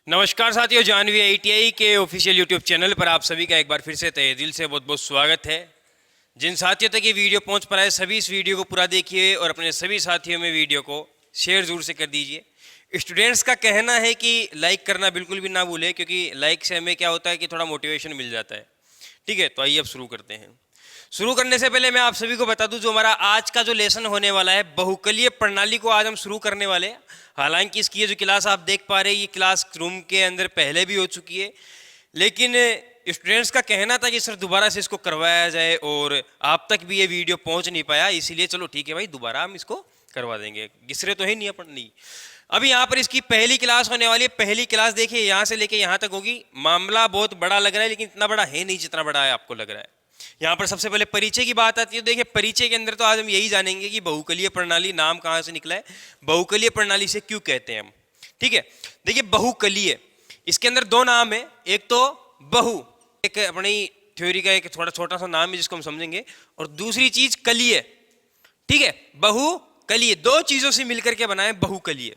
नमस्कार साथियों, जानवी आईटीआई के ऑफिशियल यूट्यूब चैनल पर आप सभी का एक बार फिर से तहे दिल से बहुत बहुत स्वागत है। जिन साथियों तक ये वीडियो पहुंच पा है सभी इस वीडियो को पूरा देखिए और अपने सभी साथियों में वीडियो को शेयर जरूर से कर दीजिए। स्टूडेंट्स का कहना है कि लाइक करना बिल्कुल भी ना भूले, क्योंकि लाइक से हमें क्या होता है कि थोड़ा मोटिवेशन मिल जाता है। ठीक है, तो आइए अब शुरू करते हैं। शुरू करने से पहले मैं आप सभी को बता दूं, जो हमारा आज का जो लेसन होने वाला है बहुकलीय प्रणाली को आज हम शुरू करने वाले हैं। हालांकि इसकी ये जो क्लास आप देख पा रहे हैं ये क्लास रूम के अंदर पहले भी हो चुकी है, लेकिन स्टूडेंट्स का कहना था कि सर दोबारा से इसको करवाया जाए और आप तक भी ये वीडियो पहुंच नहीं पाया, इसीलिए चलो ठीक है भाई, दोबारा हम इसको करवा देंगे। गिसरे तो है नहीं अपन नहीं। अभी यहाँ पर इसकी पहली क्लास होने वाली है। पहली क्लास देखिए यहाँ से लेके यहाँ तक होगी। मामला बहुत बड़ा लग रहा है, लेकिन इतना बड़ा है नहीं जितना बड़ा है आपको लग रहा है। यहाँ पर सबसे पहले परिचय की बात आती है। देखिए परिचय के अंदर तो आज हम यही जानेंगे कि बहुकलीय प्रणाली नाम कहाँ से निकला है, बहुकलीय प्रणाली से क्यों कहते हैं हम। ठीक है, देखिए बहुकलीय, इसके अंदर दो नाम है। एक तो बहु, एक अपनी थ्योरी का एक थोड़ा छोटा सा नाम है जिसको हम समझेंगे, और दूसरी चीज कलीय। ठीक है, बहुकलीय दो चीजों से मिलकर के बनाए बहुकलीय।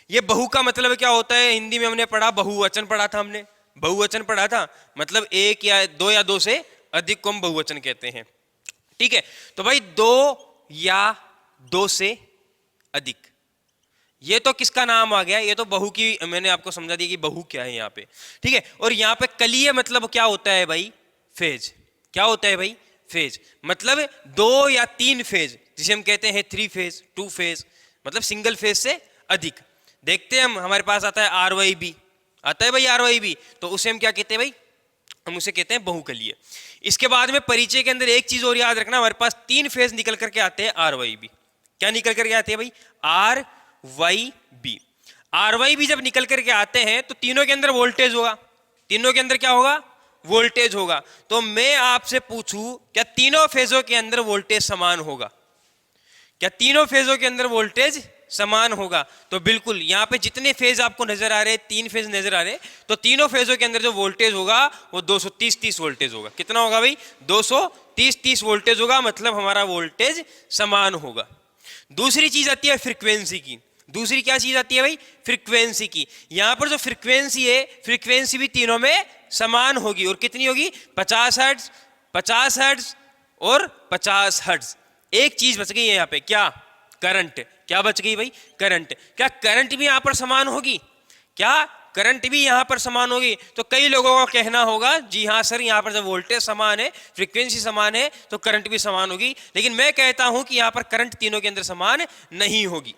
ये बहु का मतलब क्या होता है, हिंदी में हमने पढ़ा बहुवचन पढ़ा था, हमने बहुवचन पढ़ा था, मतलब एक या दो से अधिक को हम बहुवचन कहते हैं। ठीक है, तो भाई दो या दो से अधिक, ये तो किसका नाम आ गया, ये तो बहु की मैंने आपको समझा दिया कि बहु क्या है यहाँ पे। ठीक है, और यहाँ पे कलीय मतलब क्या होता है भाई, फेज। क्या होता है भाई, फेज, मतलब दो या तीन फेज, जिसे हम कहते हैं थ्री फेज, टू फेज, मतलब सिंगल फेज से अधिक। देखते हैं हम, हमारे पास आता है आरवाईबी, आता है भाई आरवाईबी, तो उसे हम क्या कहते हैं भाई, हम उसे कहते हैं बहुकलीय। इसके बाद में परिचय के अंदर एक चीज और याद रखना, हमारे पास तीन फेज निकल करके आते हैं आरवाईबी। क्या निकल करके आते हैं भाई, आरवाईबी। आरवाईबी जब निकल करके आते हैं तो तीनों के अंदर वोल्टेज होगा। तीनों के अंदर क्या होगा, वोल्टेज होगा। तो मैं आपसे पूछूं, क्या तीनों फेजों के अंदर वोल्टेज समान होगा? क्या तीनों फेजों के अंदर वोल्टेज समान होगा? तो बिल्कुल, यहां पे जितने फेज आपको नजर आ रहे हैं, तीन फेज नजर आ रहे हैं, तो तीनों फेजों के अंदर जो वोल्टेज होगा वो 230 वोल्टेज होगा। कितना होगा भाई, 230 वोल्टेज होगा, मतलब हमारा वोल्टेज समान होगा। दूसरी चीज आती है फ्रीक्वेंसी की। दूसरी क्या चीज आती है भाई, फ्रीक्वेंसी की। यहां पर जो फ्रीक्वेंसी है, फ्रीक्वेंसी भी तीनों में समान होगी। और कितनी होगी, 50 हर्ट्ज, 50 हर्ट्ज और 50 हर्ट्ज। एक चीज बच गई है यहाँ पे, क्या, करंट। क्या बच गई भाई, करंट। क्या करंट भी यहां पर समान होगी? क्या करंट भी यहां पर समान होगी? तो कई लोगों का कहना होगा जी हाँ सर, यहां पर जब वोल्टेज समान है, फ्रीक्वेंसी समान है, तो करंट भी समान होगी। लेकिन मैं कहता हूं कि यहां पर करंट तीनों के अंदर समान नहीं होगी,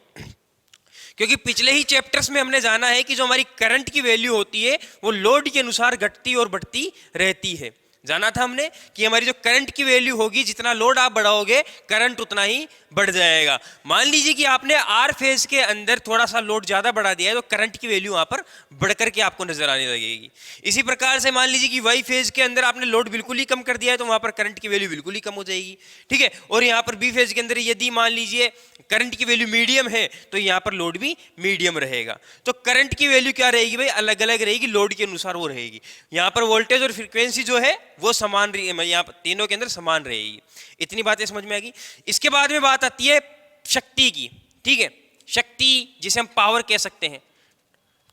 क्योंकि पिछले ही चैप्टर्स में हमने जाना है कि जो हमारी करंट की वैल्यू होती है वो लोड के अनुसार घटती और बढ़ती रहती है। जाना था हमने कि हमारी जो करंट की वैल्यू होगी, जितना लोड आप बढ़ाओगे करंट उतना ही बढ़ जाएगा। मान लीजिए कि आपने आर फेज के अंदर थोड़ा सा लोड ज्यादा बढ़ा दिया है, तो करंट की वैल्यू वहां पर बढ़कर के आपको नजर आने लगेगी। इसी प्रकार से मान लीजिए कि वाई फेज के अंदर आपने लोड बिल्कुल ही कम कर दिया है, तो वहां पर करंट की वैल्यू बिल्कुल ही कम हो जाएगी। ठीक है, और यहाँ पर बी फेज के अंदर यदि मान लीजिए करंट की वैल्यू मीडियम है, तो यहाँ पर लोड भी मीडियम रहेगा। तो करंट की वैल्यू क्या रहेगी भाई, अलग अलग रहेगी, लोड के अनुसार वो रहेगी। यहाँ पर वोल्टेज और फ्रीक्वेंसी जो है वो समान रही, यहाँ पर तीनों के अंदर समान रहेगी। इतनी बातें समझ में आ गई। इसके बाद में बात आती है शक्ति की। ठीक है, शक्ति जिसे हम पावर कह सकते हैं।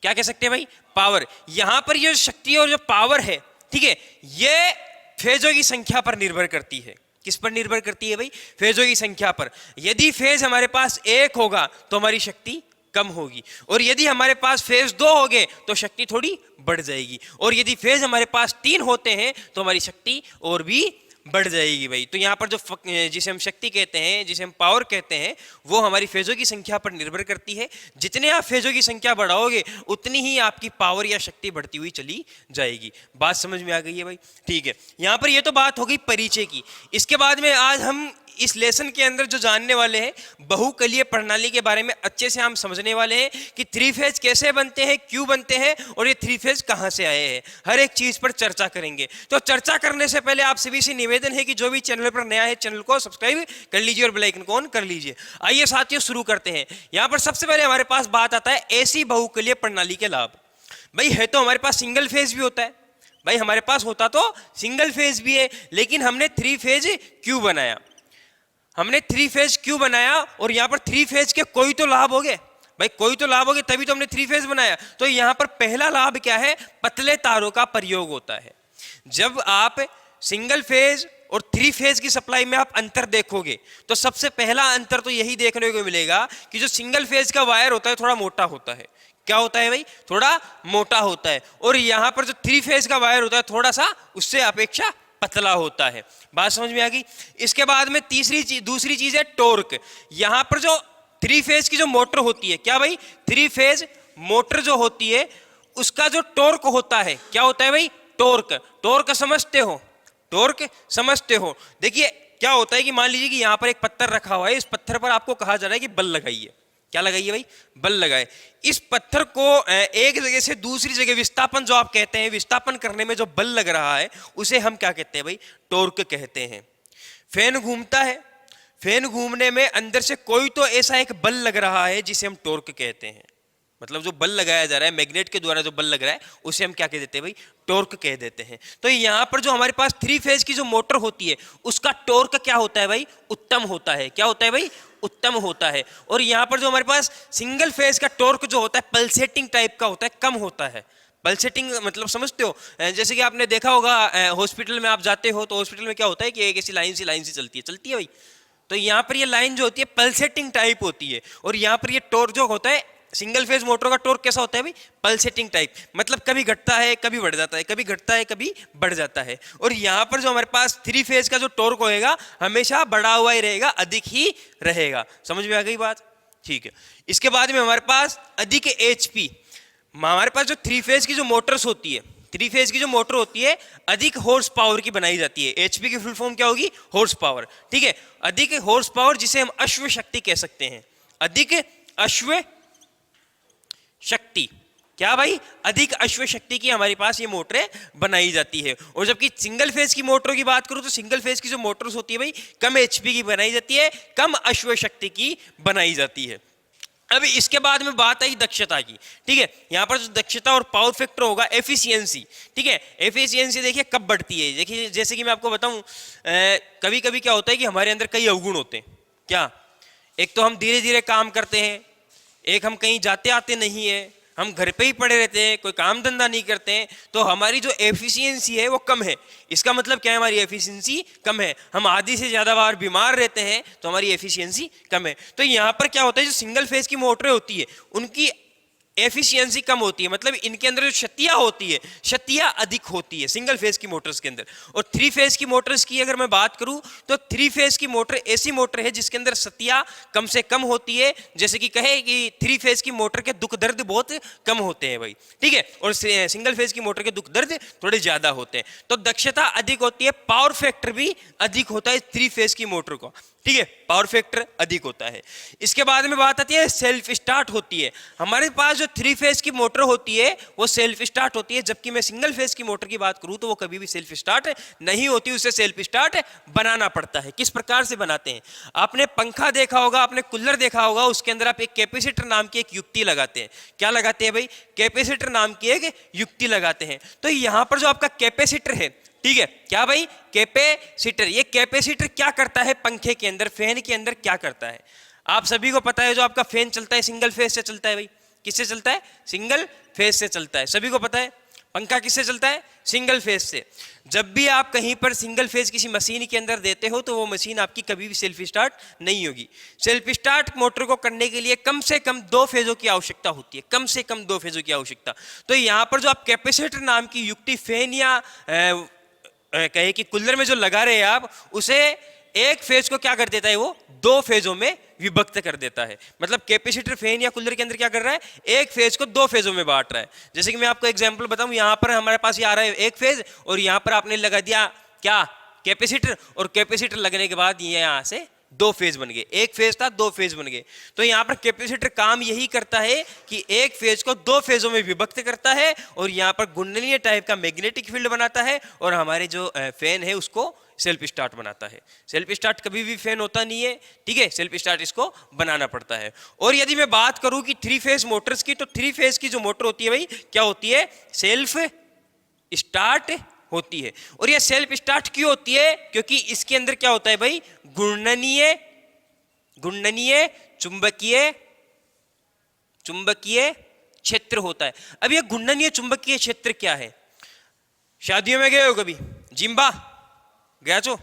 क्या कह सकते हैं भाई, पावर। यहां पर ये शक्ति और जो पावर है, ठीक है, ये फेजों की संख्या पर निर्भर करती है। किस पर निर्भर करती है भाई, फेजों की संख्या पर। यदि फेज हमारे पास एक होगा तो हमारी शक्ति कम होगी, और यदि हमारे पास फेज दो हो गए तो शक्ति थोड़ी बढ़ जाएगी, और यदि फेज हमारे पास तीन होते हैं तो हमारी शक्ति और भी बढ़ जाएगी भाई। तो यहाँ पर जो जिसे हम शक्ति कहते हैं, जिसे हम पावर कहते हैं, वो हमारी फेजों की संख्या पर निर्भर करती है। जितने आप फेजों की संख्या बढ़ाओगे उतनी ही आपकी पावर या शक्ति बढ़ती हुई चली जाएगी। बात समझ में आ गई है भाई? ठीक है, यहाँ पर ये तो बात हो गई परिचय की। इसके बाद में आज हम इस लेसन के अंदर जो जानने वाले हैं, बहुकलीय प्रणाली के बारे में अच्छे से हम समझने वाले हैं कि थ्री फेज कैसे बनते हैं, क्यों बनते हैं, और ये थ्री फेज कहां से आए हैं। हर एक चीज पर चर्चा करेंगे। तो चर्चा करने से पहले आप सभी से निवेदन है कि जो भी चैनल पर नया है, चैनल को सब्सक्राइब कर लीजिए और बेल आइकन को ऑन कर लीजिए। आइए साथियों शुरू करते हैं। यहां पर सबसे पहले हमारे पास बात आता है ऐसी बहुकलीय प्रणाली के लाभ। भाई है तो हमारे पास सिंगल फेज भी होता है, भाई हमारे पास होता तो सिंगल फेज भी है, लेकिन हमने थ्री फेज क्यों बनाया? हमने थ्री फेज क्यों बनाया? और यहां पर थ्री फेज के कोई तो लाभ हो गए। भाई कोई तो लाभ होगा तभी तो हमने थ्री फेज बनाया। तो यहां पर पहला लाभ क्या है, पतले तारों का प्रयोग होता है। जब आप सिंगल फेज और थ्री फेज की सप्लाई में आप अंतर देखोगे तो सबसे पहला अंतर तो यही देखने को मिलेगा कि जो सिंगल फेज का वायर होता है थोड़ा मोटा होता है। क्या होता है भाई, थोड़ा मोटा होता है। और यहां पर जो थ्री फेज का वायर होता है थोड़ा सा उससे अपेक्षा पतला होता है। बात समझ में आ गई। इसके बाद में दूसरी चीज है टॉर्क। यहां पर जो थ्री फेज की जो मोटर होती है, क्या भाई, थ्री फेज मोटर जो होती है उसका जो टॉर्क होता है, क्या होता है भाई, टॉर्क। टॉर्क समझते हो, टॉर्क समझते हो। देखिए क्या होता है कि मान लीजिए कि यहां पर एक पत्थर रखा हुआ है, इस पत्थर पर आपको कहा जा रहा है कि बल लगाइए। क्या लगाइए भाई, बल लगाए। इस पत्थर को एक जगह से दूसरी जगह विस्थापन जो आप कहते हैं, विस्थापन करने में जो बल लग रहा है उसे हम क्या कहते हैं भाई, टॉर्क कहते हैं। फैन घूमता है, फैन घूमने में अंदर से कोई तो ऐसा एक बल लग रहा है जिसे हम टॉर्क कहते हैं। मतलब जो बल लगाया जा रहा है, मैग्नेट के द्वारा जो बल लग रहा है उसे हम क्या कह देते हैं भाई, टॉर्क कह देते हैं। तो यहां पर जो हमारे पास थ्री फेज की जो मोटर होती है उसका टॉर्क क्या होता है भाई, उत्तम होता है। क्या होता है भाई, उत्तम होता है। और यहां पर जो हमारे पास सिंगल फेज का टॉर्क जो होता है पल्सेटिंग टाइप का होता है, कम होता है। पल्सेटिंग मतलब समझते हो, जैसे कि आपने देखा होगा हॉस्पिटल में आप जाते हो तो हॉस्पिटल में क्या होता है कि एक ऐसी लाइन सी चलती है भाई। तो यहां पर ये लाइन जो होती है पल्सेटिंग टाइप होती है। और यहां पर ये टॉर्क जो होता है, सिंगल फेज मोटर का टॉर्क कैसा होता है भाई, पल्सेटिंग टाइप। मतलब कभी घटता है कभी बढ़ जाता है, कभी घटता है कभी बढ़ जाता है। और यहां पर जो हमारे पास थ्री फेज का जो टॉर्क होएगा हमेशा बढ़ा हुआ ही रहेगा, अधिक ही रहेगा। समझ में आ गई बात, ठीक है। इसके बाद में हमारे पास अधिक एचपी। हमारे पास जो थ्री फेज की जो मोटर्स होती है, थ्री फेज की जो मोटर होती है अधिक हॉर्स पावर की बनाई जाती है। एचपी की फुल फॉर्म क्या होगी, हॉर्स पावर, ठीक है। अधिक हॉर्स पावर जिसे हम अश्व शक्ति कह सकते हैं, अधिक अश्व शक्ति। क्या भाई, अधिक अश्व शक्ति की हमारे पास ये मोटरें बनाई जाती है। और जबकि सिंगल फेज की मोटरों की बात करूं तो सिंगल फेज की जो मोटर्स होती है भाई कम एचपी की बनाई जाती है, कम अश्व शक्ति की बनाई जाती है। अब इसके बाद में बात आई दक्षता की, ठीक है। यहां पर जो दक्षता और पावर फैक्टर होगा एफिशिएंसी, ठीक है। एफिशिएंसी देखिए कब बढ़ती है, देखिए जैसे कि मैं आपको बताऊं, कभी कभी क्या होता है कि हमारे अंदर कई अवगुण होते हैं। क्या, एक तो हम धीरे धीरे काम करते हैं, एक हम कहीं जाते आते नहीं है, हम घर पे ही पड़े रहते हैं, कोई काम धंधा नहीं करते हैं, तो हमारी जो एफिशिएंसी है वो कम है। इसका मतलब क्या है, हमारी एफिशिएंसी कम है। हम आधी से ज्यादा बार बीमार रहते हैं तो हमारी एफिशिएंसी कम है। तो यहाँ पर क्या होता है, जो सिंगल फेज की मोटरें होती है उनकी एफिशिएंसी कम होती है, मतलब इनके अंदर जो शक्तियां होती है, शक्तियां अधिक होती है सिंगल फेज की मोटर्स के अंदर। और थ्री फेज की मोटर्स की अगर मैं बात करूं तो थ्री फेज की मोटर ऐसी मोटर है जिसके अंदर शक्तियां कम से कम होती है। जैसे कि कहे कि थ्री फेज की मोटर के दुख दर्द बहुत कम होते हैं भाई, ठीक है। और सिंगल फेज की मोटर के दुख दर्द थोड़े ज्यादा होते हैं। तो दक्षता अधिक होती है, पावर फैक्टर भी अधिक होता है थ्री फेज की मोटर को, ठीक है। पावर फैक्टर अधिक होता है। इसके बाद में बात आती है सेल्फ स्टार्ट होती है। हमारे पास जो थ्री फेज की मोटर होती है वो सेल्फ स्टार्ट होती है, जबकि मैं सिंगल फेज की मोटर की बात करूं तो वो कभी भी सेल्फ स्टार्ट नहीं होती, उसे सेल्फ स्टार्ट बनाना पड़ता है। किस प्रकार से बनाते हैं, आपने पंखा देखा होगा, आपने कूलर देखा होगा, उसके अंदर आप एक कैपेसिटर नाम की एक युक्ति लगाते हैं। क्या लगाते हैं भाई, कैपेसिटर नाम की एक युक्ति लगाते हैं। तो यहां पर जो आपका कैपेसिटर है, ठीक है, क्या भाई, कैपेसिटर। ये कैपेसिटर क्या करता है पंखे के अंदर, फैन के अंदर क्या करता है, आप सभी को पता है। जो आपका फैन चलता है सिंगल फेज से चलता है भाई, किससे चलता है, सिंगल फेज से चलता है, सभी को पता है। पंखा किससे चलता है, सिंगल फेज से। जब भी आप कहीं पर सिंगल फेज किसी मशीन के अंदर देते हो तो वो मशीन आपकी कभी भी सेल्फ स्टार्ट नहीं होगी। सेल्फ स्टार्ट मोटर को करने के लिए कम से कम दो फेजों की आवश्यकता होती है, कम से कम दो फेजों की आवश्यकता। तो यहाँ पर जो आप कैपेसिटर नाम की युक्ति फैन या कहे कि कूलर में जो लगा रहे हैं आप, उसे एक फेज को क्या कर देता है, वो दो फेजों में विभक्त कर देता है। मतलब कैपेसिटर फैन या कूलर के अंदर क्या कर रहा है, एक फेज को दो फेजों में बांट रहा है। जैसे कि मैं आपको एग्जांपल बताऊं, यहां पर हमारे पास ये आ रहा है एक फेज और यहां पर आपने लगा दिया क्या, कैपेसिटर, और कैपेसिटर लगने के बाद ये यहां से दो फेज बन गए। एक फेज था, दो फेज बन गए। तो यहाँ पर कैपेसिटर काम यही करता है कि एक फेज को दो फेजों में विभक्त करता है और यहाँ पर घूर्णनीय टाइप का मैग्नेटिक फील्ड बनाता है और हमारे जो फैन है उसको सेल्फ स्टार्ट बनाता है। सेल्फ स्टार्ट कभी भी फैन होता नहीं है, ठीक है, सेल्फ स्टार्ट इसको बनाना पड़ता है। और यदि मैं बात करूं कि थ्री फेज मोटर्स की, तो थ्री फेज की जो मोटर होती है भाई क्या होती है, सेल्फ स्टार्ट होती है। और यह सेल्फ स्टार्ट क्यों होती है, क्योंकि इसके अंदर क्या होता है भाई, घूर्णनीय चुंबकीय चुंबकीय क्षेत्र होता है। अब यह घूर्णनीय चुंबकीय क्षेत्र क्या है? शादियों में गए हो कभी? जिम्बा गया छो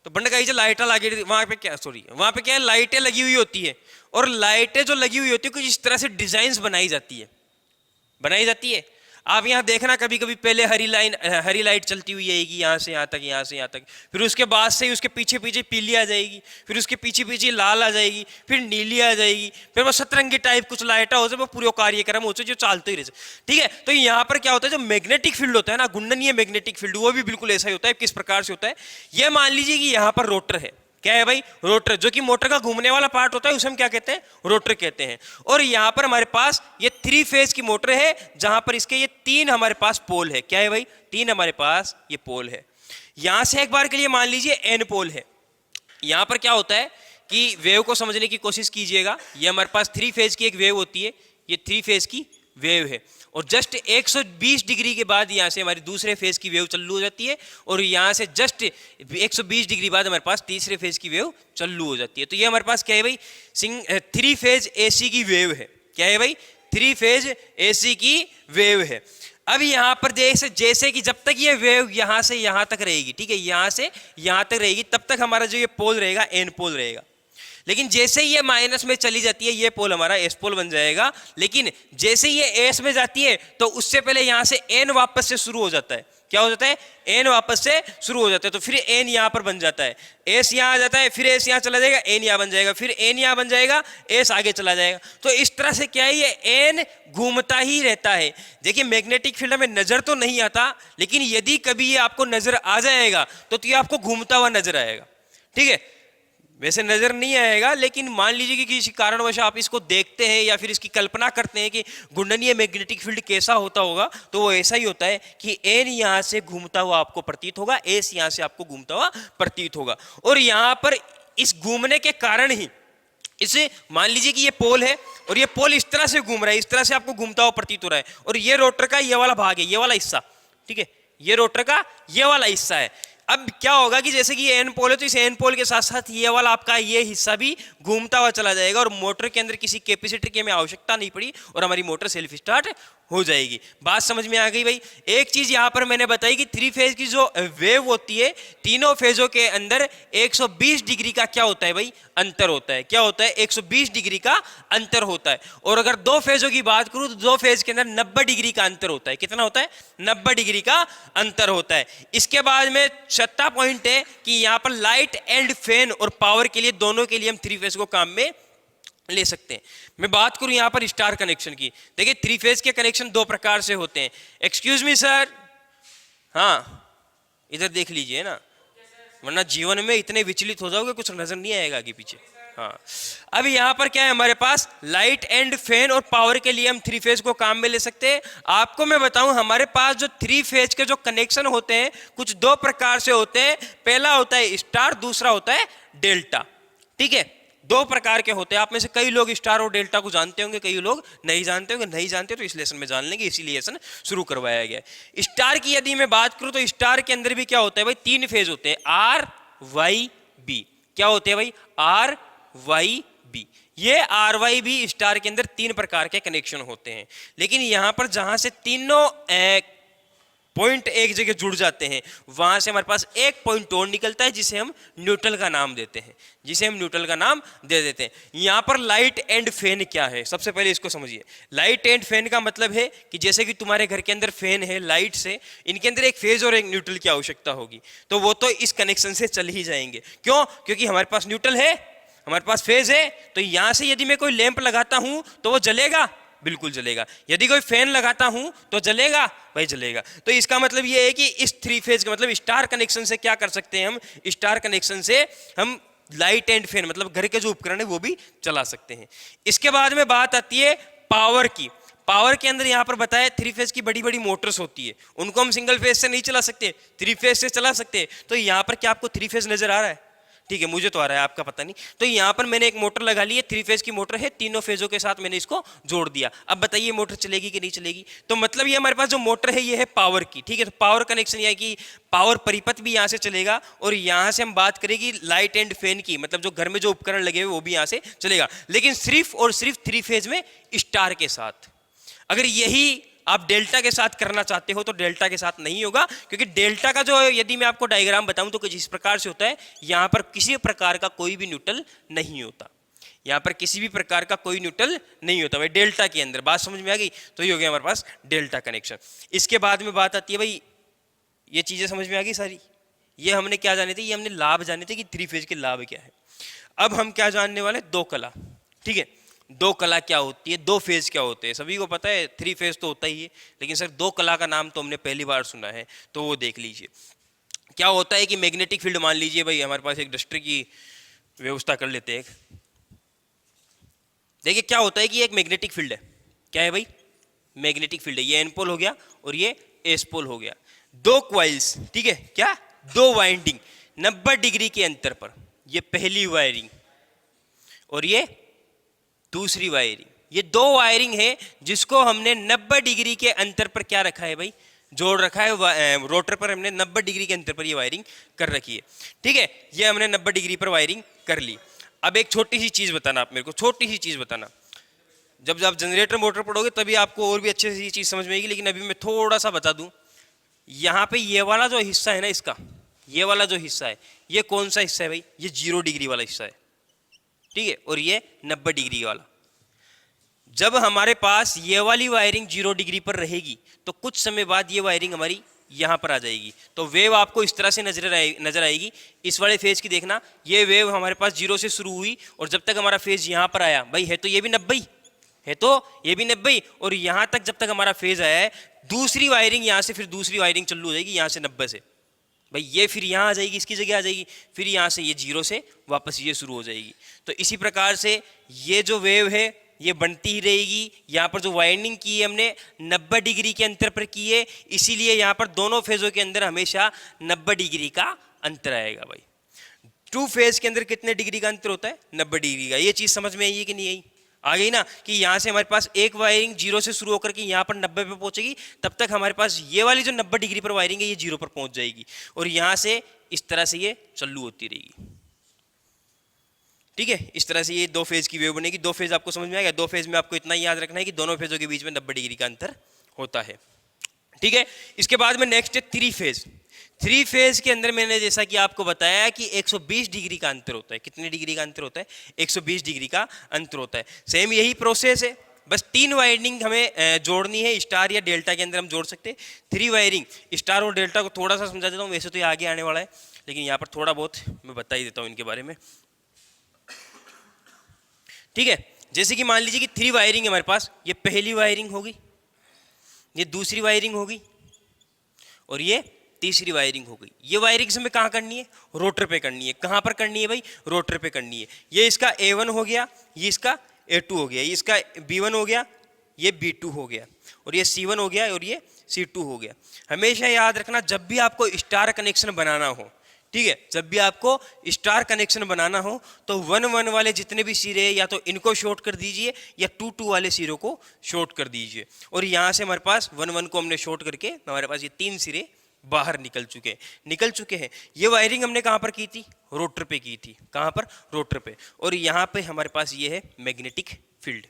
तो बंड कहीं लाइटें लगी, वहां पे क्या, सॉरी वहां पे क्या है, लाइटें लगी हुई होती है, और लाइटें जो लगी हुई होती है कुछ इस तरह से डिजाइन बनाई जाती है। आप यहाँ देखना कभी कभी पहले हरी लाइट चलती हुई आएगी यहाँ से यहाँ तक, यहाँ से यहाँ तक, फिर उसके बाद से उसके पीछे पीछे पीली आ जाएगी, फिर उसके पीछे पीछे लाल आ जाएगी, फिर नीली आ जाएगी, फिर वो सतरंगी टाइप कुछ लाइट हो जाए, वो पूरे कार्यक्रम हो जाए जो चालते ही रहे। ठीक है, तो यहाँ पर क्या होता है, जो मैग्नेटिक फील्ड होता है ना, घूर्णनीय मैग्नेटिक फील्ड, वो भी बिल्कुल ऐसा ही होता है। किस प्रकार से होता है? यह मान लीजिए कि यहाँ पर रोटर है। क्या है भाई? रोटर, जो कि मोटर का घूमने वाला पार्ट होता है उसे हम क्या कहते हैं? रोटर कहते हैं। और यहां पर हमारे पास ये 3 फेज की मोटर है, जहां पर इसके ये 3 हमारे पास पोल है। क्या है भाई? 3 हमारे पास ये पोल है। यहां से एक बार के लिए मान लीजिए एन पोल है। यहां पर क्या होता है कि वेव को समझने की कोशिश कीजिएगा। ये हमारे पास 3 फेज की एक वेव होती है, ये 3 फेज की वेव है, और जस्ट 120 डिग्री के बाद यहाँ से हमारी दूसरे फेज की वेव चालू हो जाती है, और यहाँ से जस्ट 120 डिग्री बाद हमारे पास तीसरे फेज की वेव चालू हो जाती है। तो ये हमारे पास क्या है भाई? 3 फेज एसी की वेव है। क्या है भाई? 3 फेज एसी की वेव है। अब यहाँ पर जैसे कि जब तक ये वेव यहाँ से यहाँ तक रहेगी, ठीक है, यहाँ से यहाँ तक रहेगी, तब तक हमारा जो ये पोल रहेगा एन पोल रहेगा। लेकिन जैसे ही ये माइनस में चली जाती है, ये पोल हमारा एस पोल बन जाएगा। लेकिन जैसे ये एस में जाती है तो उससे पहले यहां से एन वापस से शुरू हो जाता है। क्या हो जाता है? एन वापस से शुरू हो जाता है। तो फिर एन यहां पर बन जाता है, एस यहां आ जाता है, फिर एस यहां चला जाएगा, एन यहां बन जाएगा, फिर एन यहां बन जाएगा, एस आगे चला जाएगा। तो इस तरह से क्या है, ये एन घूमता ही रहता है। देखिए मैग्नेटिक फील्ड में नजर तो नहीं आता, लेकिन यदि कभी ये आपको नजर आ जाएगा तो ये आपको घूमता हुआ नजर आएगा। ठीक है, वैसे नजर नहीं आएगा, लेकिन मान लीजिए कि किसी कारणवश आप इसको देखते हैं या फिर इसकी कल्पना करते हैं कि घूर्णनीय मैग्नेटिक फील्ड कैसा होता होगा, तो वो ऐसा ही होता है कि एन यहां से घूमता हुआ आपको प्रतीत होगा, एस यहां से आपको घूमता हुआ प्रतीत होगा। और यहां पर इस घूमने के कारण ही इसे मान लीजिए कि ये पोल है और ये पोल इस तरह से घूम रहा है, इस तरह से आपको घूमता हुआ प्रतीत हो रहा है, और ये रोटर का ये वाला भाग है, ये वाला हिस्सा, ठीक है, ये रोटर का ये वाला हिस्सा है। अब क्या होगा कि जैसे कि ये एन पोल है, तो इस एन पोल के साथ साथ ये वाला आपका ये हिस्सा भी घूमता हुआ चला जाएगा, और मोटर के अंदर किसी कैपेसिटर की हमें आवश्यकता नहीं पड़ी और हमारी मोटर सेल्फ स्टार्ट हो जाएगी। बात समझ में आ गई भाई? एक चीज यहां पर मैंने बताई कि 3 फेज की जो वेव होती है, तीनों फेजों के अंदर 120 डिग्री का क्या होता है भाई? अंतर होता है। क्या होता है? 120 डिग्री का अंतर होता है। और अगर 2 फेजों की बात करूं तो 2 फेज के अंदर 90 डिग्री का अंतर होता है। कितना होता है? 90 डिग्री का अंतर होता है। इसके बाद में 6वां पॉइंट है कि यहां पर लाइट एंड फैन और पावर के लिए, दोनों के लिए हम 3 फेज को काम में ले सकते हैं। मैं बात करूं यहां पर स्टार कनेक्शन की। देखिए 3 फेज के कनेक्शन 2 प्रकार से होते हैं। एक्सक्यूज मी सर, हाँ इधर देख लीजिए ना, वरना जीवन में इतने विचलित हो जाओगे कुछ नजर नहीं आएगा आगे पीछे। हाँ, अब यहां पर क्या है, हमारे पास लाइट एंड फैन और पावर के लिए हम 3 फेज को काम में ले सकते हैं। आपको मैं बताऊं, हमारे पास जो 3 फेज के जो कनेक्शन होते हैं कुछ 2 प्रकार से होते हैं। पहला होता है स्टार, दूसरा होता है डेल्टा। ठीक है, 2 प्रकार के होते हैं। आप में से कई लोग स्टार और डेल्टा को जानते होंगे, कई लोग नहीं जानते होंगे। नहीं जानते तो इस लेसन में जान लेंगे, इसीलिए लेसन शुरू करवाया गया है। स्टार की यदि मैं बात करूं तो स्टार के अंदर भी क्या होता है भाई? 3 फेज होते हैं, आर वाई बी। क्या होते हैं भाई? R Y B. ये आर वाई बी स्टार के अंदर 3 प्रकार के कनेक्शन होते हैं। लेकिन यहां पर जहां से तीनों पॉइंट एक जगह जुड़ जाते हैं, वहां से हमारे पास एक पॉइंट और निकलता है जिसे हम न्यूट्रल का नाम देते हैं, जिसे हम न्यूट्रल का नाम दे देते हैं। यहां पर लाइट एंड फैन क्या है, सबसे पहले इसको समझिए। लाइट एंड फैन का मतलब है कि जैसे कि तुम्हारे घर के अंदर फैन है, लाइट से, इनके अंदर एक फेज और एक न्यूट्रल की आवश्यकता होगी, तो वो तो इस कनेक्शन से चल ही जाएंगे। क्यों? क्योंकि हमारे पास न्यूट्रल है, हमारे पास फेज है। तो यहां से यदि मैं कोई लैंप लगाता हूं तो वो जलेगा, बिल्कुल जलेगा। यदि कोई फैन लगाता हूं तो जलेगा, भाई जलेगा। तो इसका मतलब ये है कि इस 3 फेज का मतलब स्टार कनेक्शन से क्या कर सकते हैं हम? स्टार कनेक्शन से हम लाइट एंड फैन मतलब घर के जो उपकरण है वो भी चला सकते हैं। इसके बाद में बात आती है पावर की। पावर के अंदर यहां पर बताया 3 फेज की बड़ी बड़ी मोटर्स होती है, उनको हम सिंगल फेज से नहीं चला सकते, 3 फेज से चला सकते हैं। तो यहां पर क्या आपको 3 फेज नजर आ रहा है? ठीक है, मुझे तो आ रहा है, आपका पता नहीं। तो यहाँ पर मैंने एक मोटर लगा ली है, 3 फेज की मोटर है, तीनों फेजों के साथ मैंने इसको जोड़ दिया। अब बताइए मोटर चलेगी कि नहीं चलेगी? तो मतलब ये हमारे पास जो मोटर है ये है पावर की, ठीक है। तो पावर कनेक्शन यह है कि पावर परिपथ भी यहाँ से चलेगा और यहाँ से हम बात करेंगे लाइट एंड फैन की, मतलब जो घर में जो उपकरण लगे हुए वो भी यहाँ से चलेगा, लेकिन सिर्फ और सिर्फ 3 फेज में स्टार के साथ। अगर यही आप डेल्टा के साथ करना चाहते हो तो डेल्टा के साथ नहीं होगा, क्योंकि डेल्टा का जो यदि मैं आपको डायग्राम बताऊं तो कुछ इस प्रकार से होता है। यहां पर किसी प्रकार का कोई भी न्यूट्रल नहीं होता, यहां पर किसी भी प्रकार का कोई न्यूट्रल नहीं होता भाई डेल्टा के अंदर। बात समझ में आ गई? तो ये हो गया हमारे पास डेल्टा कनेक्शन। इसके बाद में बात आती है भाई, ये चीजें समझ में आ गई सारी। ये हमने क्या जाने थे? ये हमने लाभ जाने थे कि 3 फेज के लाभ क्या है। अब हम क्या जानने वाले? 2 कला, ठीक है। 2 कला क्या होती है, 2 फेज क्या होते हैं? सभी को पता है 3 फेज तो होता ही है, लेकिन सर 2 कला का नाम तो हमने पहली बार सुना है, तो वो देख लीजिए। क्या होता है कि मैग्नेटिक फील्ड, मान लीजिए भाई हमारे पास एक डस्टर की व्यवस्था कर लेते हैं। देखिए क्या होता है कि एक मैग्नेटिक फील्ड है। क्या है भाई? मैग्नेटिक फील्ड है। ये एन पोल हो गया और ये एस पोल हो गया। 2 क्वाइल्स, ठीक है, क्या 2 वाइंडिंग 90 डिग्री के अंतर पर, ये पहली वायरिंग और ये दूसरी वायरिंग। ये 2 वायरिंग है जिसको हमने 90 डिग्री के अंतर पर क्या रखा है भाई? जोड़ रखा है। रोटर पर हमने 90 डिग्री के अंतर पर ये वायरिंग कर रखी है, ठीक है। ये हमने 90 डिग्री पर वायरिंग कर ली। अब एक छोटी सी चीज बताना आप मेरे को, छोटी सी चीज बताना। जब आप जनरेटर मोटर पढ़ोगे तभी आपको और भी अच्छे से ये चीज समझ में आएगी, लेकिन अभी मैं थोड़ा सा बता दूं। यहाँ पे ये वाला जो हिस्सा है ना, इसका ये वाला जो हिस्सा है, ये कौन सा हिस्सा है भाई? ये 0 डिग्री वाला हिस्सा है, ठीक है, और ये 90 डिग्री वाला। जब हमारे पास ये वाली वायरिंग 0 डिग्री पर रहेगी तो कुछ समय बाद ये वायरिंग हमारी यहां पर आ जाएगी, तो वेव आपको इस तरह से नजर आएगी। इस वाले फेज की देखना, ये वेव हमारे पास 0 से शुरू हुई और जब तक हमारा फेज यहां पर आया, भाई है तो ये भी 90 है, तो ये भी 90, और यहां तक जब तक हमारा फेज आया है, दूसरी वायरिंग यहां से फिर दूसरी वायरिंग चालू हो जाएगी यहां से 90 से, भाई ये फिर यहाँ आ जाएगी, इसकी जगह आ जाएगी, फिर यहाँ से ये 0 से वापस ये शुरू हो जाएगी। तो इसी प्रकार से ये जो वेव है ये बनती ही रहेगी। यहाँ पर जो वाइंडिंग की है हमने 90 डिग्री के अंतर पर की है, इसीलिए यहाँ पर दोनों फेजों के अंदर हमेशा 90 डिग्री का अंतर आएगा भाई। 2 फेज के अंदर कितने डिग्री का अंतर होता है? 90 डिग्री का। ये चीज समझ में आई है कि नहीं आई? आ गई ना, कि यहाँ से हमारे पास एक वायरिंग 0 से शुरू होकर के यहाँ पर 90 पे पहुंचेगी, तब तक हमारे पास ये वाली जो 90 डिग्री पर वायरिंग है ये 0 पर पहुंच जाएगी, और यहाँ से इस तरह से ये चालू होती रहेगी, ठीक है। इस तरह से ये 2 फेज की वेव बनेगी। 2 फेज आपको समझ में आएगा? 2 फेज में आपको इतना ही याद रखना है कि दोनों फेजों के बीच में 90 डिग्री का अंतर होता है, ठीक है। इसके बाद में नेक्स्ट है 3 फेज। 3 फेज के अंदर मैंने जैसा कि आपको बताया कि 120 डिग्री का अंतर होता है। कितने डिग्री का अंतर होता है? 120 डिग्री का अंतर होता है। सेम यही प्रोसेस है, बस 3 वाइंडिंग हमें जोड़नी है। स्टार या डेल्टा के अंदर हम जोड़ सकते हैं 3 वायरिंग। स्टार और डेल्टा को थोड़ा सा समझा देता हूँ, वैसे तो ये आगे आने वाला है, लेकिन यहाँ पर थोड़ा बहुत मैं बता ही देता हूँ इनके बारे में, ठीक है। जैसे कि मान लीजिए कि 3 वायरिंग है हमारे पास, ये पहली वायरिंग होगी, ये दूसरी वायरिंग होगी और ये तीसरी वायरिंग हो गई। ये वायरिंग हमें कहाँ करनी है? रोटर पे करनी है। कहाँ पर करनी है भाई? रोटर पे करनी है। ये इसका A1 हो गया, ये इसका A2 हो गया, ये इसका B1 हो गया, ये B2 हो गया, और ये C1 हो गया और ये C2 हो गया। हमेशा याद रखना, जब भी आपको स्टार कनेक्शन बनाना हो, ठीक है, जब भी आपको स्टार कनेक्शन बनाना हो तो 1-1 वाले जितने भी सिरे या तो इनको शॉर्ट कर दीजिए या 2-2 वाले सिरों को शॉर्ट कर दीजिए। और यहाँ से हमारे पास 1-1 को हमने शॉर्ट करके हमारे पास ये 3 सिरे बाहर निकल चुके हैं। ये वायरिंग हमने कहाँ पर की थी? रोटर पे की थी। कहाँ पर? रोटर पे। और यहाँ पे हमारे पास ये है मैग्नेटिक फील्ड।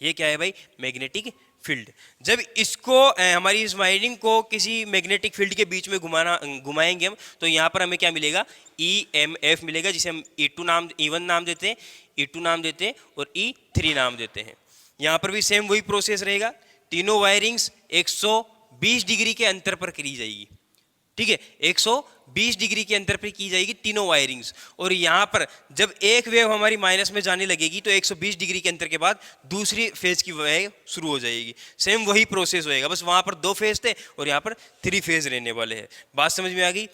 ये क्या है भाई? Magnetic field. जब इसको हमारी इस वायरिंग को किसी मैग्नेटिक फील्ड के बीच में घुमाएंगे हम, तो यहाँ पर हमें क्या मिलेगा? EMF मिलेगा, जिसे हम E1 नाम देते हैं, E2 नाम देते हैं और E3 नाम देते हैं। यहाँ पर भी सेम वही प्रोसेस रहेगा। तीनों वायरिंग्स 120 डिग्री के अंतर पर करी जाएगी, ठीक है, 120 डिग्री के अंतर पे की जाएगी तीनों वायरिंग्स। और यहाँ पर जब एक वेव हमारी माइनस में जाने लगेगी तो 120 डिग्री के अंतर के बाद दूसरी फेज की वेव शुरू हो जाएगी। सेम वही प्रोसेस होएगा, बस वहाँ पर 2 फेज थे और यहाँ पर 3 फेज रहने वाले हैं। बात समझ में आ गई?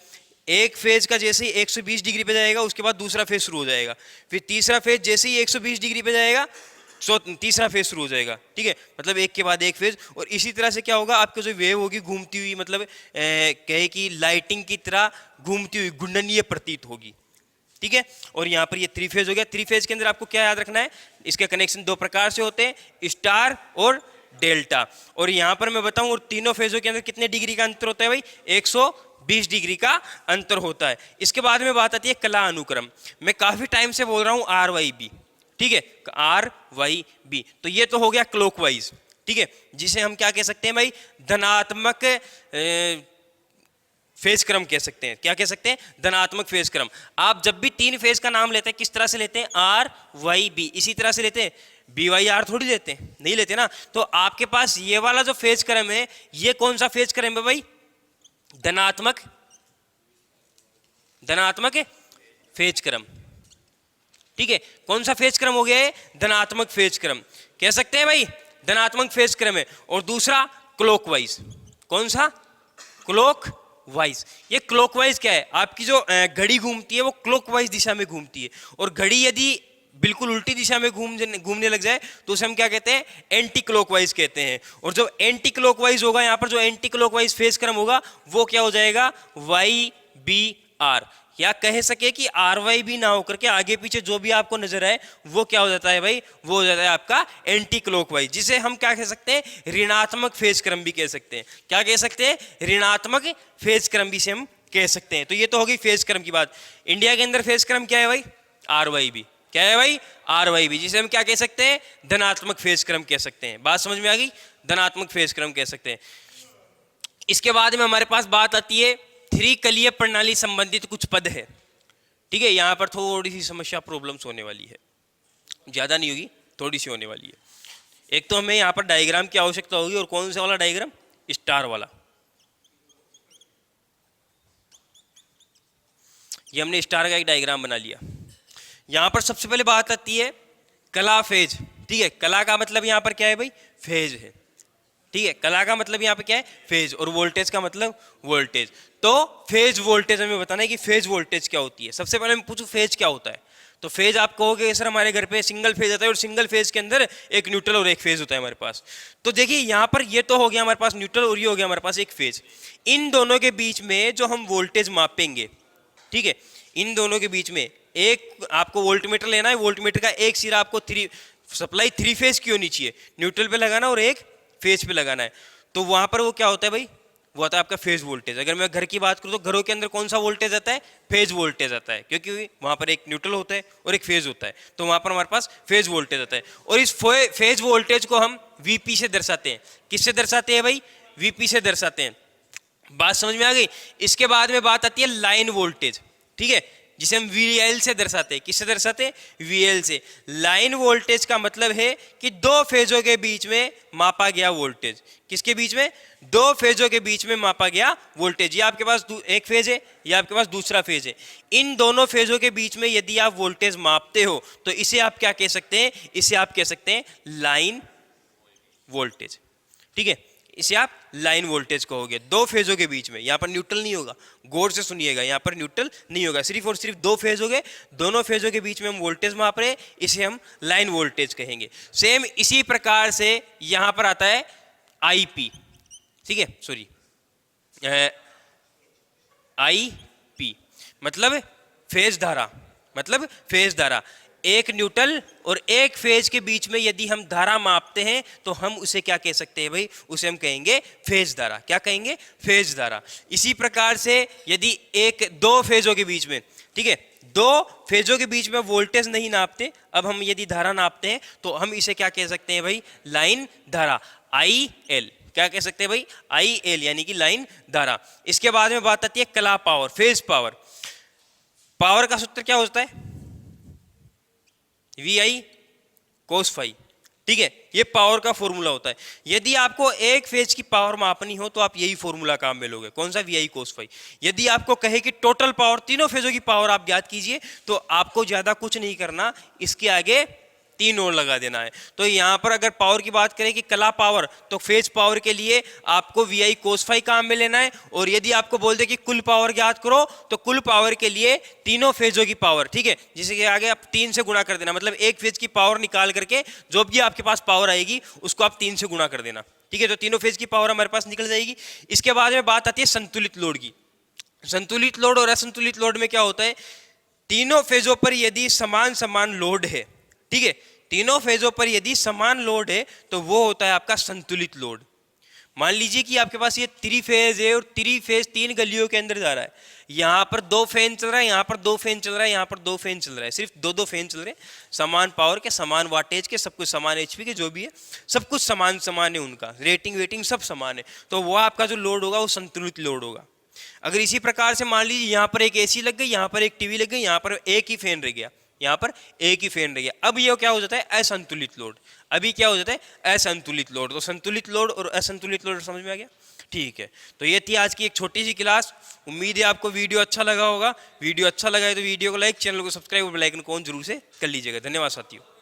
एक फेज का जैसे ही 120 डिग्री पे जाएगा उसके बाद दूसरा फेज शुरू हो जाएगा, फिर तीसरा फेज जैसे ही 120 डिग्री पे जाएगा तीसरा फेज शुरू हो जाएगा, ठीक है, मतलब एक के बाद एक फेज। और इसी तरह से क्या होगा? आपको जो वेव होगी घूमती हुई, मतलब कहे कि लाइटिंग की तरह घूमती हुई, घूर्णनीय प्रतीत होगी, ठीक है। और यहाँ पर ये 3 फेज हो गया। 3 फेज के अंदर आपको क्या याद रखना है, इसके कनेक्शन 2 प्रकार से होते हैं, स्टार और डेल्टा। और यहाँ पर मैं बताऊं, और तीनों फेजों के अंदर कितने डिग्री का अंतर होता है भाई, 120 डिग्री का अंतर होता है। इसके बाद में बात आती है कला अनुक्रम। मैं काफी टाइम से बोल रहा हूँ RYB, ठीक है, RYB। तो ये तो हो गया क्लॉकवाइज, ठीक है, जिसे हम क्या कह सकते हैं भाई, धनात्मक फेज क्रम कह सकते हैं। क्या कह सकते हैं, धनात्मक फेज क्रम। आप जब भी 3 फेज का नाम लेते हैं किस तरह से लेते हैं, RYB, इसी तरह से लेते हैं, BYR थोड़ी लेते हैं, नहीं लेते ना। तो आपके पास ये वाला जो फेज क्रम है, ये कौन सा फेज क्रम है भाई, धनात्मक फेज क्रम, ठीक है। कौन सा फेज क्रम हो गया है, धनात्मक फेज क्रम कह सकते हैं भाई, धनात्मक फेज क्रम है। और दूसरा क्लॉकवाइज, कौन सा, क्लॉकवाइज। ये क्लॉकवाइज क्या है, आपकी जो घड़ी घूमती है वो क्लॉकवाइज दिशा में घूमती है। और घड़ी यदि बिल्कुल उल्टी दिशा में घूमने लग जाए तो उसे हम क्या कहते हैं, एंटी क्लॉकवाइज कहते हैं। और जो एंटी क्लॉकवाइज होगा, यहाँ पर जो एंटी क्लॉकवाइज फेज क्रम होगा वो क्या हो जाएगा, YBR। या कह सके कि RYB ना होकर के आगे पीछे जो भी आपको नजर आए वो क्या हो जाता है भाई, वो हो जाता है आपका एंटी क्लॉकवाइज, जिसे हम क्या कह सकते हैं, ऋणात्मक फेज क्रम भी कह सकते हैं। क्या कह सकते हैं, ऋणात्मक फेज क्रम भी से हम कह सकते हैं। तो ये तो होगी फेज क्रम की बात। इंडिया के अंदर फेज क्रम क्या है भाई, RYB। क्या है भाई, RYB, जिसे हम क्या कह सकते हैं, धनात्मक फेज क्रम कह सकते हैं। बात समझ में आ गई, धनात्मक फेज क्रम कह सकते हैं। इसके बाद में हमारे पास बात आती है 3 कलीय प्रणाली संबंधित कुछ पद है, ठीक है। यहां पर थोड़ी सी समस्या, प्रॉब्लम्स होने वाली है, ज्यादा नहीं होगी, थोड़ी सी होने वाली है। एक तो हमें यहां पर डायग्राम की आवश्यकता होगी, और कौन सा वाला डायग्राम, स्टार वाला। ये हमने स्टार का एक डायग्राम बना लिया। यहां पर सबसे पहले बात आती है कला फेज, ठीक है। कला का मतलब यहां पर क्या है भाई, फेज है, ठीक है। कला का मतलब यहाँ पे क्या है, फेज, और वोल्टेज का मतलब वोल्टेज। तो फेज वोल्टेज हमें बताना है कि फेज वोल्टेज क्या होती है। सबसे पहले मैं पूछूं फेज क्या होता है, तो फेज आप कहोगे सर हमारे घर पे सिंगल फेज आता है, और सिंगल फेज के अंदर एक न्यूट्रल और एक फेज होता है हमारे पास। तो देखिए यहाँ पर ये तो हो गया हमारे पास न्यूट्रल, और ये हो गया हमारे पास एक फेज। इन दोनों के बीच में जो हम वोल्टेज मापेंगे, ठीक है, इन दोनों के बीच में एक आपको वोल्टमीटर लेना है। वोल्टमीटर का एक सिरा आपको सप्लाई 3 फेज की होनी चाहिए, न्यूट्रल पे लगाना और एक फेज पे लगाना है। तो वहां पर वो क्या होता है भाई, वो आता है आपका फेज वोल्टेज। अगर मैं घर की बात करूं तो घरों के अंदर कौन सा वोल्टेज आता है, फेज वोल्टेज आता है, क्योंकि वहां पर एक न्यूट्रल होता है और एक फेज होता है। तो वहां पर हमारे पास फेज वोल्टेज आता है, और इस फेज वोल्टेज को हम VP से दर्शाते हैं। किससे दर्शाते हैं भाई, VP से दर्शाते हैं। बात समझ में आ गई। इसके बाद में बात आती है लाइन वोल्टेज, ठीक है, जिसे हम VL से दर्शाते हैं। किससे दर्शाते हैं, VL से। लाइन वोल्टेज का मतलब है कि 2 फेजों के बीच में मापा गया वोल्टेज। किसके बीच में, 2 फेजों के बीच में मापा गया वोल्टेज। ये आपके पास एक फेज है, ये आपके पास दूसरा फेज है। इन दोनों फेजों के बीच में यदि आप वोल्टेज मापते हो तो इसे आप क्या कह सकते हैं, इसे आप कह सकते हैं लाइन वोल्टेज, ठीक है। इसे आप लाइन वोल्टेज कहोगे, 2 फेजों के बीच में। यहां पर न्यूट्रल नहीं होगा, गौर से सुनिएगा, यहां पर न्यूट्रल नहीं होगा, सिर्फ और सिर्फ 2 फेज हो गए, दोनों फेजों के बीच में हम वोल्टेज माप रहे हैं, इसे हम लाइन वोल्टेज कहेंगे। सेम इसी प्रकार से यहां पर आता है IP, ठीक है, सॉरी IP मतलब फेज धारा, मतलब फेज धारा। एक न्यूट्रल और एक फेज के बीच में यदि हम धारा मापते हैं तो हम उसे क्या कह सकते हैं भाई, उसे हम कहेंगे फेज धारा। क्या कहेंगे, फेज धारा। इसी प्रकार से यदि 2 फेजों के बीच में, ठीक है, 2 फेजों के बीच में वोल्टेज नहीं नापते, अब हम यदि धारा नापते हैं तो हम इसे क्या कह सकते हैं भाई, लाइन धारा, IL। क्या कह सकते हैं भाई, IL यानी कि लाइन धारा। इसके बाद में बात आती है कला पावर, फेज पावर। पावर का सूत्र क्या होता है, VI cos फाई, ठीक है, ये पावर का फॉर्मूला होता है। यदि आपको एक फेज की पावर मापनी हो तो आप यही फॉर्मूला काम में लोगे, कौन सा, VI cos फाई। यदि आपको कहे कि टोटल पावर, तीनों फेजों की पावर आप ज्ञात कीजिए, तो आपको ज्यादा कुछ नहीं करना, इसके आगे 3 और लगा देना है। तो यहां पर अगर पावर की बात करें कि कला पावर, तो फेज पावर के लिए आपको VI cos फाई काम में लेना है। और यदि आपको बोल दे कि कुल पावर ज्ञात करो, तो कुल पावर के लिए तीनों फेजों की पावर, ठीक है, जिसे के आगे आप 3 से गुणा कर देना, मतलब एक फेज की पावर निकाल करके जो भी आपके पास पावर आएगी उसको आप 3 से गुणा कर देना, ठीक है। तो तीनों फेज की पावर हमारे पास निकल जाएगी। इसके बाद में बात आती है संतुलित लोड की। संतुलित लोड और असंतुलित लोड में क्या होता है, तीनों फेजों पर यदि समान समान लोड है, ठीक है, तीनों फेजों पर यदि समान लोड है तो वो होता है आपका संतुलित लोड। मान लीजिए कि आपके पास ये 3 फेज है और 3 फेज 3 गलियों के अंदर जा रहा है, यहां पर 2 फैन चल रहा है, यहां पर 2 फैन चल रहा है, यहां पर 2 फैन चल रहा है, सिर्फ 2 फैन चल रहे हैं, समान पावर के, समान वाटेज के, सब कुछ समान एचपी के, जो भी है सब कुछ समान समान है, उनका रेटिंग वेटिंग सब समान है, तो वो आपका जो लोड होगा वो संतुलित लोड होगा। अगर इसी प्रकार से मान लीजिए यहाँ पर एक एसी लग गई, यहाँ पर एक टीवी लग गई, यहाँ पर एक ही फैन रह गया, यहाँ पर एक ही फैन रह गया, अब ये क्या हो जाता है असंतुलित लोड। अभी क्या हो जाता है असंतुलित लोड। तो संतुलित लोड और असंतुलित लोड समझ में आ गया, ठीक है। तो ये थी आज की एक छोटी सी क्लास। उम्मीद है आपको वीडियो अच्छा लगा होगा। वीडियो अच्छा लगा है तो वीडियो को लाइक, चैनल को सब्सक्राइब और बेल आइकन को ऑन जरूर से कर लीजिएगा। धन्यवाद साथियों।